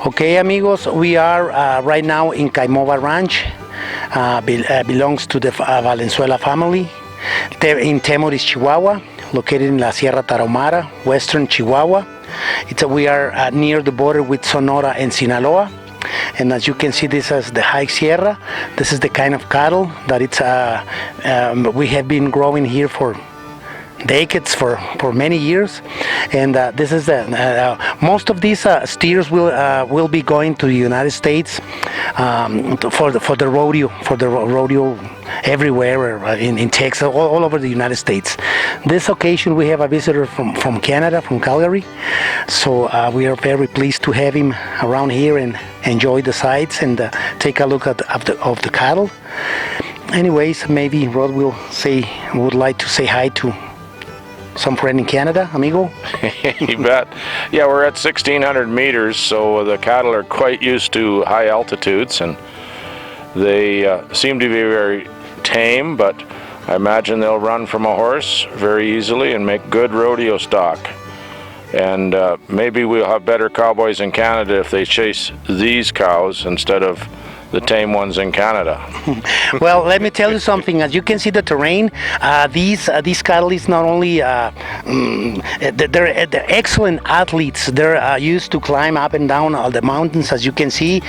Okay, amigos, we are right now in CAIMOVA Ranch. Belongs to the Valenzuela family in Temoris, Chihuahua, located in La Sierra Tarahumara, western Chihuahua. We are near the border with Sonora and Sinaloa. And as you can see, this is the High Sierra. This is the kind of cattle that we have been growing here for decades, for many years. And this is most of these steers will be going to the United States for the rodeo everywhere in Texas, all over the United States. This occasion we have a visitor from Canada, from Calgary, so we are very pleased to have him around here and enjoy the sights and take a look at the cattle. Anyways, maybe Rod would like to say hi to some friend in Canada, amigo. You bet. Yeah, we're at 1,600 meters, so the cattle are quite used to high altitudes, and they seem to be very tame, but I imagine they'll run from a horse very easily and make good rodeo stock. And maybe we'll have better cowboys in Canada if they chase these cows instead of the tame ones in Canada. Well, let me tell you something. As you can see the terrain, these cattle is not only they're excellent athletes. They're used to climb up and down all the mountains, as you can see,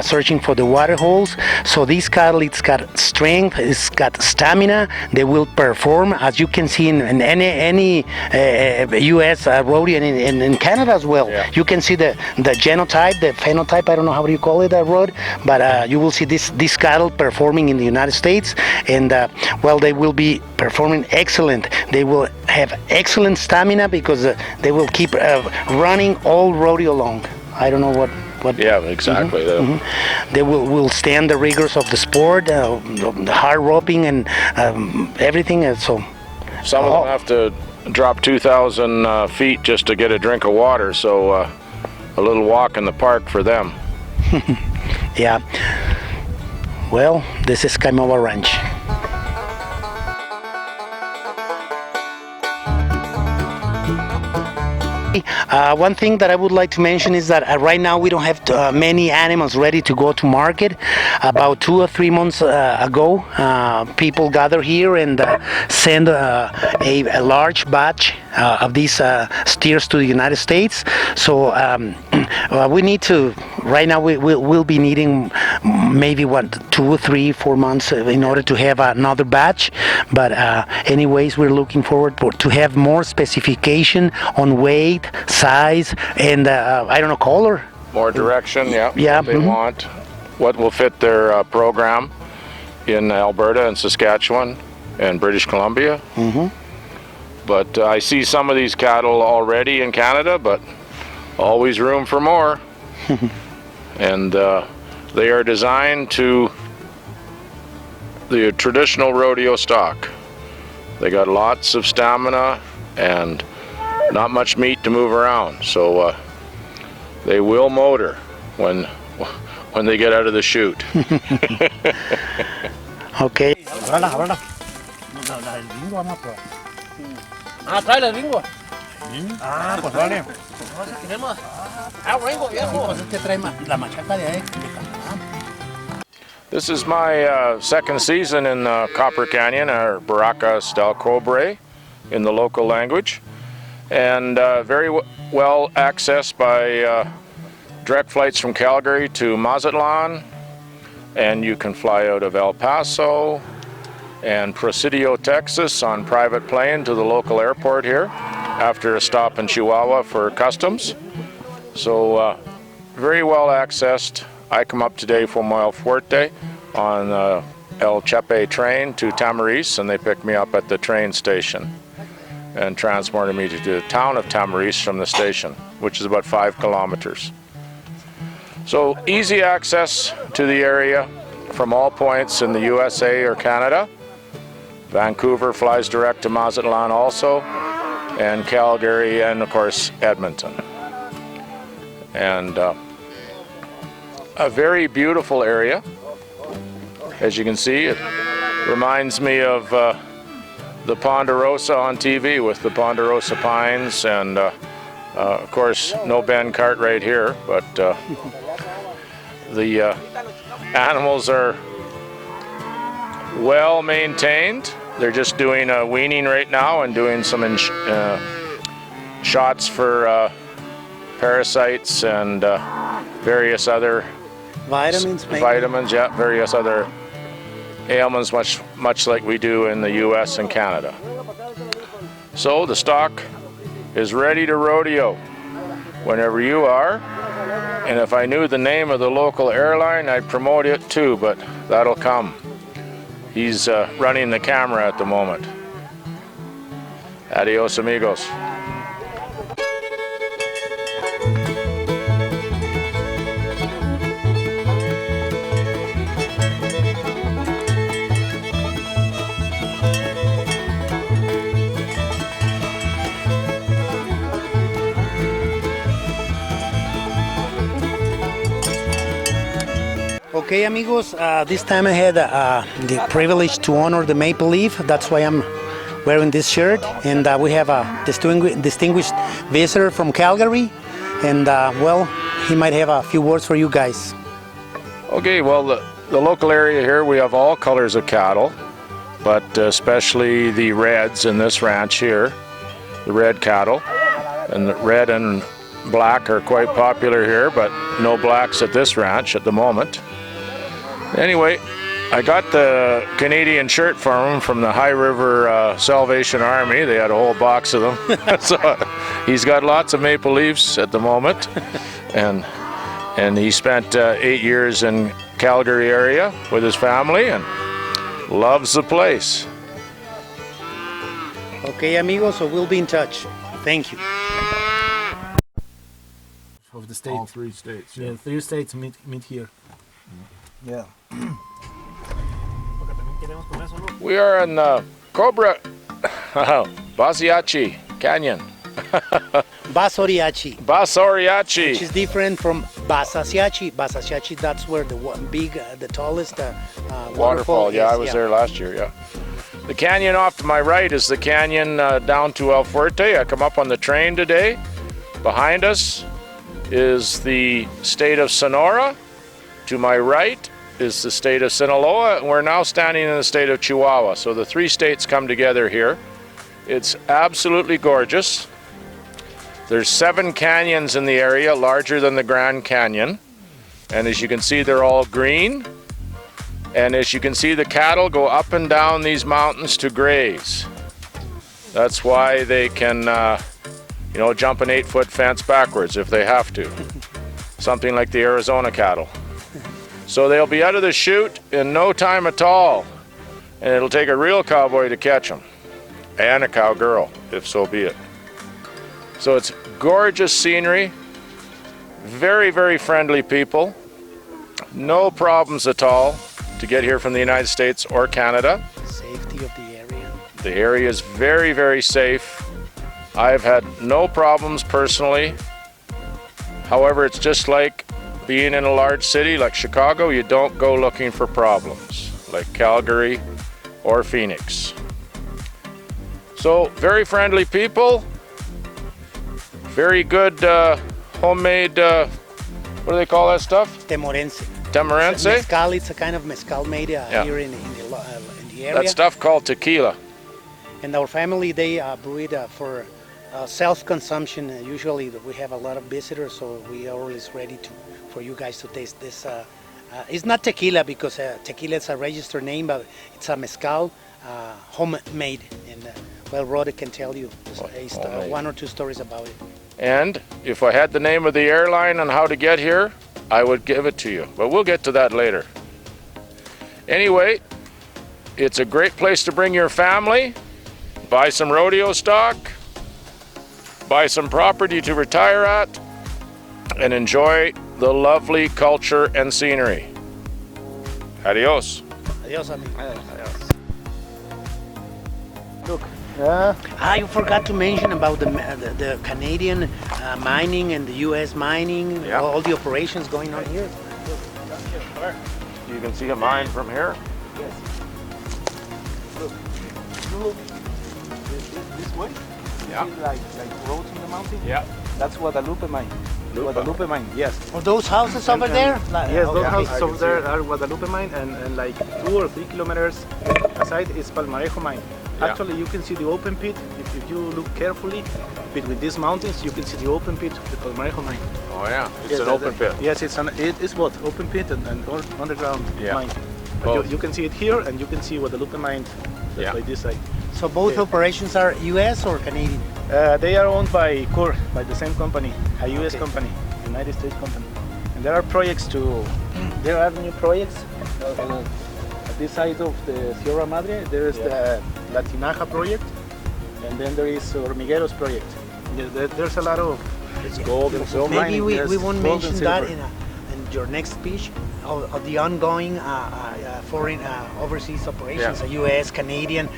searching for the water holes. So these cattle, it's got strength, it's got stamina. They will perform, as you can see in any U.S. rodeo and in Canada as well. Yeah. You can see the genotype, the phenotype. I don't know how do you call it, Rod, but you will see this cattle performing in the United States, and well, they will be performing excellent. They will have excellent stamina because they will keep running all rodeo long. I don't know what. Yeah, exactly. They will stand the rigors of the sport, the hard roping and everything. So some of them have to drop 2,000 feet just to get a drink of water, so a little walk in the park for them. Yeah. Well, this is CAIMOVA Ranch. One thing that I would like to mention is that right now we don't have many animals ready to go to market. About 2 or 3 months ago, people gather here and send a large batch of these steers to the United States. So we need to, right now we'll be needing maybe 2, 3, 4 months in order to have another batch. But anyways, we're looking forward to have more specification on weight, size, and I don't know, color. More direction, yeah. What they want, what will fit their program in Alberta and Saskatchewan and British Columbia. But I see some of these cattle already in Canada, but always room for more. And they are designed to the traditional rodeo stock. They got lots of stamina and not much meat to move around, so they will motor when they get out of the chute. Okay. Trae el bingo. Pues vale. This is my second season in Copper Canyon, or Barracas del Cobre in the local language, and very well accessed by direct flights from Calgary to Mazatlan, and you can fly out of El Paso and Presidio, Texas on private plane to the local airport here after a stop in Chihuahua for customs. So very well accessed. I come up today from El Fuerte on El Chepe train to Temoris, and they pick me up at the train station and transported me to the town of Temoris from the station, which is about 5 kilometers. So easy access to the area from all points in the USA or Canada. Vancouver flies direct to Mazatlan also, and Calgary, and of course Edmonton. And a very beautiful area. As you can see, it reminds me of the Ponderosa on TV with the Ponderosa pines, and of course no Ben Cartwright here, but The animals are well maintained. They're just doing a weaning right now and doing some shots for parasites and various other Vitamins, maybe? vitamins, yeah, various other ailments, much like we do in the U.S. and Canada. So the stock is ready to rodeo whenever you are. And if I knew the name of the local airline, I'd promote it too, but that'll come. He's running the camera at the moment. Adios, amigos. Okay, amigos, this time I had the privilege to honor the maple leaf. That's why I'm wearing this shirt. And we have a distinguished visitor from Calgary. And well, he might have a few words for you guys. Okay, well, the local area here, we have all colors of cattle, but especially the reds in this ranch here, the red cattle. And the red and black are quite popular here, but no blacks at this ranch at the moment. Anyway, I got the Canadian shirt for him from the High River Salvation Army. They had a whole box of them. So he's got lots of maple leafs at the moment. And he spent 8 years in Calgary area with his family and loves the place. Okay, amigos, so we'll be in touch. Thank you. Of the state. All 3 states. Yeah, 3 states meet here. Yeah. We are in Cobra Basiachi Canyon. Basoriachi, Basoriachi. which is different from Basasiachi. Basasiachi, that's where the the tallest Waterfall, yeah, is, I was there last year, yeah. The canyon off to my right is the canyon down to El Fuerte. I come up on the train today. Behind us is the state of Sonora. To my right is the state of Sinaloa, and we're now standing in the state of Chihuahua. So the 3 states come together here. It's absolutely gorgeous. There's 7 canyons in the area, larger than the Grand Canyon. And as you can see, they're all green. And as you can see, the cattle go up and down these mountains to graze. That's why they can, jump an 8-foot fence backwards if they have to. Something like the Arizona cattle. So they'll be out of the chute in no time at all. And it'll take a real cowboy to catch them. And a cowgirl, if so be it. So it's gorgeous scenery. Very, very friendly people. No problems at all to get here from the United States or Canada. Safety of the area. The area is very, very safe. I've had no problems personally. However, it's just like being in a large city like Chicago. You don't go looking for problems like Calgary or Phoenix. So very friendly people. Very good homemade, what do they call that stuff? Temorense. Temorense? Mezcal, it's a kind of mezcal made here in the area. That stuff called tequila. And our family, they brew it for self-consumption. Usually we have a lot of visitors, so we are always ready for you guys to taste this. It's not tequila because tequila is a registered name, but it's a mezcal homemade. And well, Rhoda can tell you 1 or 2 stories about it. And if I had the name of the airline on how to get here, I would give it to you. But we'll get to that later. Anyway, it's a great place to bring your family, buy some rodeo stock, buy some property to retire at, and enjoy the lovely culture and scenery. Adios. Adios, amigo. Adios. Look. You forgot to mention about the Canadian mining and the U.S. mining, Yeah. all the operations going on here. You can see a mine from here. Yes. Look. This way. Yeah. See like roads in the mountain. Yeah. That's Guadalupe mine. Guadalupe mine, yes. Are those houses over there? Yes, those Okay. houses over there are Guadalupe mine, and like 2 or 3 kilometers aside is Palmarejo mine. Yeah. Actually, you can see the open pit. If you look carefully between these mountains, you can see the open pit of the Palmarejo mine. Oh yeah, it's Yes, an open pit. Yes, it's both open pit and underground Yeah. mine. But Both. you can see it here, and you can see Guadalupe mine Yeah. by this side. So both operations are U.S. or Canadian? They are owned by CORE, by the same company, a U.S. Okay. company, United States company. And there are projects there are new projects. At this side of the Sierra Madre, there is the La Tinaja project, and then there is Hormigueros project. There's a lot of Gold and silver. Maybe we yes, won't gold and mention that silver. in your next speech of the ongoing foreign overseas operations, Yeah. U.S., Canadian.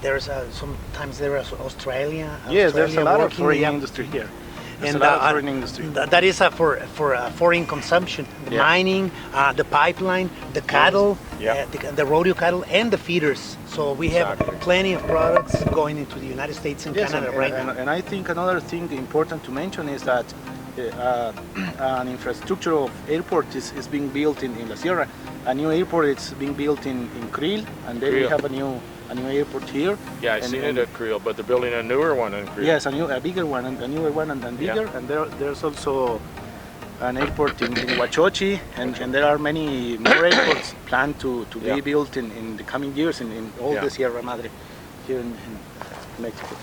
There's sometimes there is Australia. Yes, there's a Australia lot of working, foreign yeah. industry here. There's And a lot of foreign industry. that is for foreign consumption. The Yeah. mining, the pipeline, the cattle, Yeah. the rodeo cattle, and the feeders. So we have Exactly. plenty of products going into the United States and Yes, Canada right now. and I think another thing important to mention is that an infrastructure of airport is being built in La Sierra. A new airport is being built in Creole, and then we Creole. have a new airport here. Yeah, I And- seen and- it at Creole, but they're building a newer one in Creole. Yes, a bigger one, and a newer one, and bigger. Yeah. And there's also an airport in Huachochi, and there are many more airports planned to Yeah. be built in the coming years in all Yeah. the Sierra Madre here in Mexico.